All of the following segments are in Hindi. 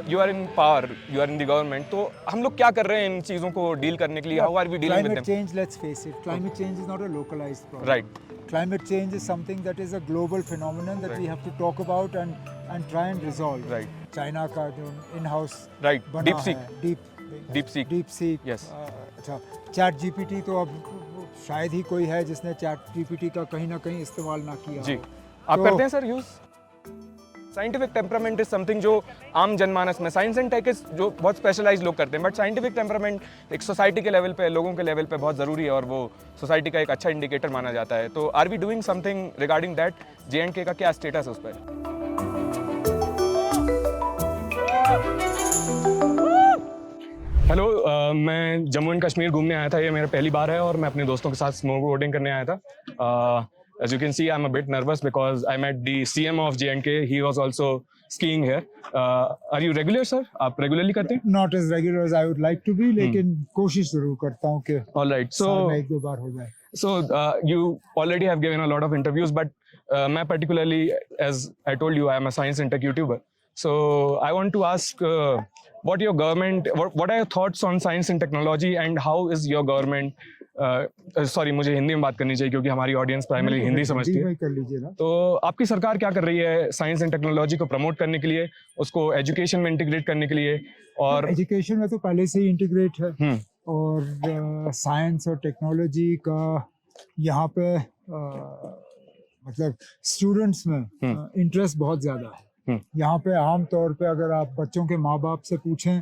You are in power, you are in the government, तो हम लोग क्या कर रहे हैं इन चीज़ों को डील करने के लिए? How are we dealing with Climate them? change, let's face it, climate change is not a localized problem. Right. Climate change is something that is a global phenomenon that we Right. have to talk about and try and resolve. Right. China का जो in-house Right. बना DeepSeek. है, DeepSeek. DeepSeek. Yes. अच्छा, चैट जीपीटी तो अब शायद ही कोई है जिसने चैट जीपीटी का कहीं ना कहीं इस्तेमाल ना किया जी, हो। आप तो- करते हैं sir use? Scientific temperament is something जो आम जनमानस में, साइंस एंड टेक जो बहुत स्पेशलाइज लोग करते हैं, बट साइंटिफिक टेम्परामेंट एक सोसाइटी के लेवल पे, लोगों के लेवल पे बहुत ज़रूरी है और वो सोसाइटी का एक अच्छा इंडिकेटर माना जाता है। तो are we doing something regarding that? JNK का क्या स्टेटस है उस पर? हेलो, मैं जम्मू एंड कश्मीर घूमने आया था। ये मेरा पहली बार है और मैं अपने दोस्तों के साथ स्नो बोर्डिंग करने आया था। As you can see, I'm a bit nervous because I met the CM of JNK. He was also skiing here. Are you regular, sir? आप regularly करते हैं? Not as regular as I would like to be, लेकिन कोशिश जरूर करता हूँ कि All right. साल में So, एक दो बार हो जाए। you already have given a lot of interviews, but मैं particularly, as I told you, I am a science and tech YouTuber. So I want to ask, what are your thoughts on science and technology, and how is your government? Sorry, मुझे हिंदी में बात करनी चाहिए क्योंकि हमारी ऑडियंस प्राइमरी हिंदी समझती है। कर लीजिए ना। तो आपकी सरकार क्या कर रही है साइंस एंड टेक्नोलॉजी को प्रमोट करने के लिए, उसको एजुकेशन में इंटीग्रेट करने के लिए? और एजुकेशन में तो पहले से ही इंटीग्रेट है और साइंस और टेक्नोलॉजी का यहाँ पे मतलब स्टूडेंट्स में इंटरेस्ट बहुत ज़्यादा है। यहाँ पे आम तौर पे अगर आप बच्चों के माँ बाप से पूछें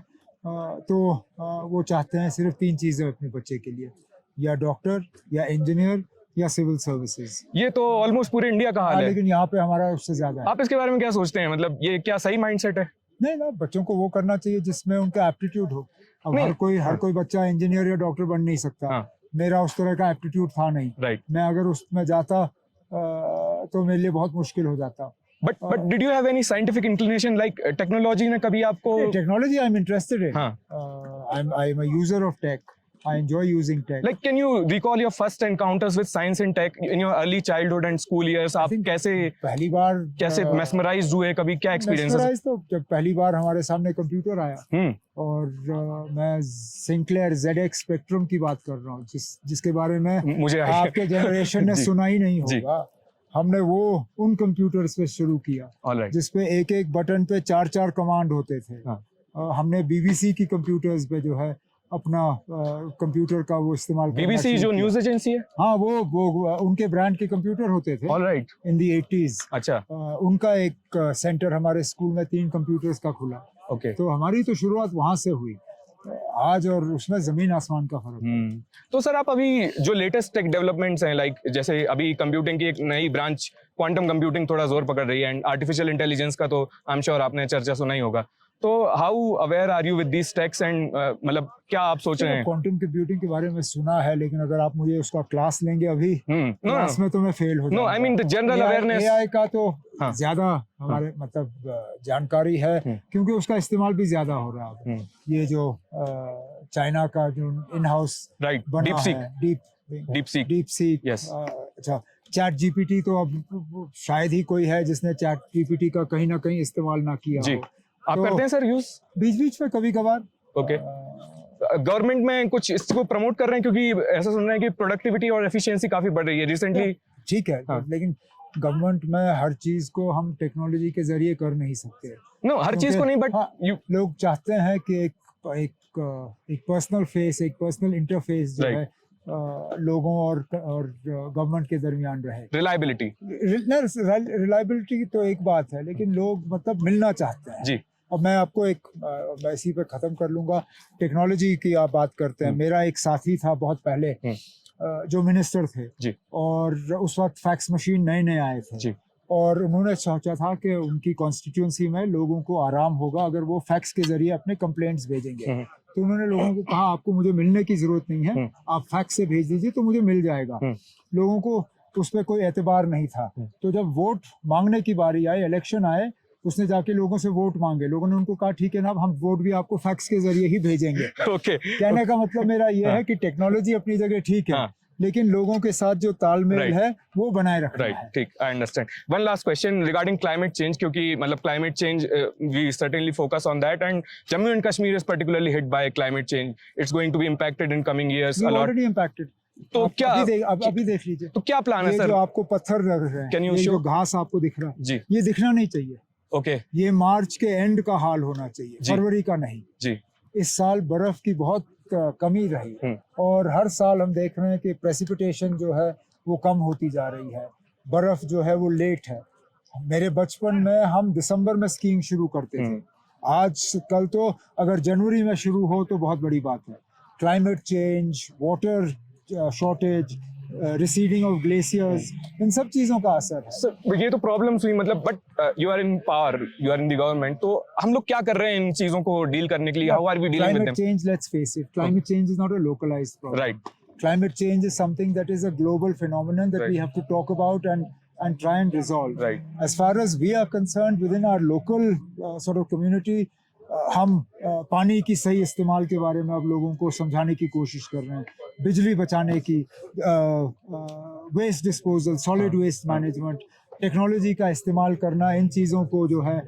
तो वो चाहते हैं सिर्फ 3 चीज़ें अपने बच्चे के लिए, या डॉक्टर, या इंजीनियर, या सिविल सर्विसेज। ये तो ऑलमोस्ट पूरे इंडिया का हाल है, लेकिन यहाँ पे हमारा उससे ज़्यादा है। आप इसके बारे में क्या सोचते हैं? मतलब ये क्या सही माइंडसेट है? नहीं ना, बच्चों को वो करना चाहिए जिसमें उनका एप्टीट्यूड हो। अब हर कोई बच्चा इंजीनियर या डॉक्टर बन नहीं सकता। मेरा उस तरह का एप्टीट्यूड था नहीं। राइट। मैं अगर उसमें जाता तो मेरे लिए बहुत मुश्किल हो जाता। But did you have any scientific inclination, like technology ने कभी आपको? Technology I am interested in. I am a user of tech. I enjoy using tech. Like, can you recall your first encounters with science and tech in your early childhood and school years? आप कैसे पहली बार कैसे mesmerized हुए, कभी क्या experiences? Mesmerized तो जब पहली बार हमारे सामने कंप्यूटर आया और मैं Sinclair ZX Spectrum की बात कर रहा हूँ, जिसके बारे में मुझे आपके जनरेशन ने सुना ही नहीं होगा। हमने वो उन कंप्यूटर्स पे शुरू किया जिसपे एक बटन पे 4 कमांड होते थे। हमने BBC की कंप्यूटर्स पे जो है अपना कंप्यूटर का वो इस्तेमाल करना। BBC जो न्यूज़ एजेंसी है? हाँ, वो उनके ब्रांड के कंप्यूटर होते थे। ऑलराइट। इन दी 80s। अच्छा। उनका एक सेंटर हमारे स्कूल में 3 कंप्यूटर्स का खुला। ओके। तो हमारी तो शुरुआत वहाँ से हुई। आज और उसमें जमीन आसमान का फर्क है। तो सर, आप अभी जो लेटेस्ट टेक डेवलपमेंट्स हैं, लाइक जैसे अभी कंप्यूटिंग की एक नई ब्रांच क्वांटम कंप्यूटिंग थोड़ा जोर पकड़ रही है, एंड आर्टिफिशियल इंटेलिजेंस का तो आई एम श्योर आपने चर्चा सुना ही होगा। तो how aware are you with these techs, and मतलब क्या आप सोच रहे हैं? क्वांटम कंप्यूटिंग के बारे में सुना है, लेकिन अगर आप मुझे उसका क्लास लेंगे अभी क्लास में तो मैं फेल हो जाऊंगा। No, I mean the general awareness. AI का तो ज्यादा हमारे मतलब जानकारी है क्योंकि उसका इस्तेमाल भी ज्यादा हो रहा है। ये जो चाइना का जो इन हाउस बना है DeepSeek। यस। अच्छा, चैट जीपीटी तो अब शायद ही कोई है जिसने चैट जीपीटी का कहीं ना कहीं इस्तेमाल ना किया हो। आप करते हैं सर यूज? बीच में कभी कभार। ओके। गवर्नमेंट में कुछ इसको प्रमोट कर रहे हैं क्योंकि ऐसा सुन रहे हैं कि प्रोडक्टिविटी और एफिशिएंसी काफी बढ़ रही है रिसेंटली। ठीक है, लेकिन गवर्नमेंट में हर चीज को हम टेक्नोलॉजी के जरिए कर नहीं सकते। नो, हर चीज को नहीं, बट लोग चाहते हैं कि एक पर्सनल फेस, एक पर्सनल इंटरफेस जो है लोगों और गवर्नमेंट के दरमियान रहे। रिलायबिलिटी तो एक बात है, लेकिन लोग मतलब मिलना चाहते हैं। जी। अब मैं आपको मैं इसी पे खत्म कर लूंगा। टेक्नोलॉजी की आप बात करते हैं, मेरा एक साथी था बहुत पहले जो मिनिस्टर थे जी। और उस वक्त फैक्स मशीन नए आए थे जी। और उन्होंने सोचा था कि उनकी कॉन्स्टिट्यूंसी में लोगों को आराम होगा अगर वो फैक्स के जरिए अपने कंप्लेंट्स भेजेंगे। तो उन्होंने लोगों को कहा आपको मुझे मिलने की जरूरत नहीं है, आप फैक्स से भेज दीजिए तो मुझे मिल जाएगा। लोगों को उस पर कोई एतबार नहीं था। तो जब वोट मांगने की बारी आई, इलेक्शन आए, उसने जाके लोगों से वोट मांगे। लोगों ने उनको कहा ठीक है ना, हम वोट भी आपको फैक्स के जरिए ही भेजेंगे। कहने का मतलब मेरा ये है कि टेक्नोलॉजी अपनी जगह ठीक है, लेकिन लोगों के साथ जो तालमेल Right. है वो बनाए रखना राइट है। ठीक, I understand. One last question regarding climate change, क्योंकि मतलब climate change we certainly focus on that and Jammu and Kashmir is particularly hit by climate change, it's going to be impacted in coming years a lot. Already impacted. तो क्या अभी देख लीजिए, तो क्या प्लान है ये सर? जो आपको पत्थर लग रहे हैं, Can you ये जो show? घास आपको दिख रहा है, जी ये दिखना नहीं चाहिए। ओके ये मार्च के एंड का हाल होना चाहिए, जी। फरवरी का नहीं। जी इस साल बर्फ की बहुत कमी रही और हर साल हम देख रहे हैं कि प्रेसिपिटेशन जो है वो कम होती जा रही है, बर्फ जो है वो लेट है। मेरे बचपन में हम दिसंबर में स्कीइंग शुरू करते थे, आज कल तो अगर जनवरी में शुरू हो तो बहुत बड़ी बात है। Climate change, water shortage, receding of glaciers, इन सब चीज़ों का असर है। सर ये तो प्रॉब्लम्स हुई, मतलब but you are in power, you are in the government, तो हम लोग क्या कर रहे हैं इन चीजों को डील करने के लिए? How are we dealing with Climate them? change, let's face it, climate change is not a localized problem. Right Climate change is something that is a global phenomenon that we Right. have to talk about and try and resolve. Right. As far as we are concerned, within our local sort of community, हम पानी की सही इस्तेमाल के बारे में अब लोगों को समझाने की कोशिश कर रहे हैं, बिजली बचाने की, waste disposal, solid waste management, technology का इस्तेमाल करना, इन चीज़ों को जो है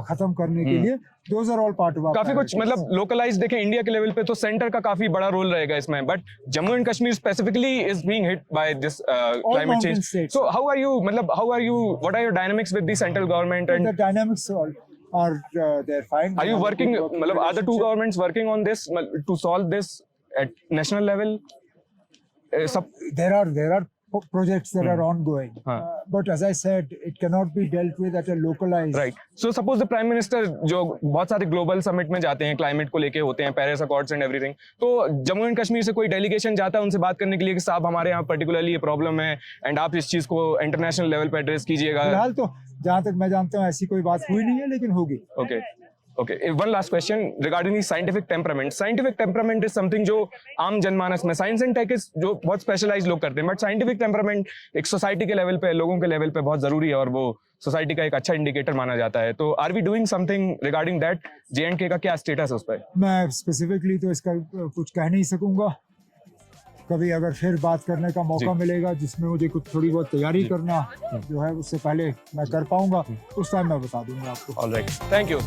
ख़त्म करने के लिए, those are all part of our काफी कुछ priorities. मतलब लोकलाइज देखें इंडिया के लेवल पे तो सेंटर का काफी बड़ा रोल रहेगा इसमें, but Jammu and Kashmir specifically is being hit by this climate mountain change. states. So how are you, मतलब how are you, what are your dynamics with the central government and The dynamics are they're fine. are you working, मतलब are the two governments working on this to solve this at national level? सब There are projects that are ongoing, but as I said, it cannot be dealt with at a localized. Right. So suppose the prime minister जो बहुत सारे ग्लोबल समिट में जाते हैं, क्लाइमेट को लेके होते हैं, पेरिस अकॉर्ड्स एंड एवरीथिंग, तो जम्मू एंड कश्मीर से कोई डेलीगेशन जाता है उनसे बात करने के लिए कि साहब हमारे यहाँ पर्टिकुलरली ये प्रॉब्लम है एंड आप इस चीज को इंटरनेशनल लेवल पे एड्रेस कीजिएगा? फिलहाल तो जहाँ तक मैं जानता हूँ ऐसी कोई बात हुई नहीं है, लेकिन होगी। Okay. Okay. One last question regarding the scientific temperament. Scientific temperament is something जो आम जनमानस में, साइंस एंड टेक जो बहुत स्पेशलाइज लोग करते हैं, बट साइंटिफिक टेम्परामेंट एक सोसाइटी के लेवल पे, लोगों के लेवल पे बहुत जरूरी है और वो सोसाइटी का एक अच्छा इंडिकेटर माना जाता है। तो are we doing something regarding that? J&K का क्या स्टेटस है उस पर? मैं स्पेसिफिकली तो इसका कुछ कह नहीं सकूंगा। कभी अगर फिर बात करने का मौका मिलेगा जिसमें मुझे कुछ थोड़ी बहुत तैयारी करना जो है उससे पहले मैं कर पाऊंगा, उस टाइम मैं बता दूंगा आपको। Alright, thank you.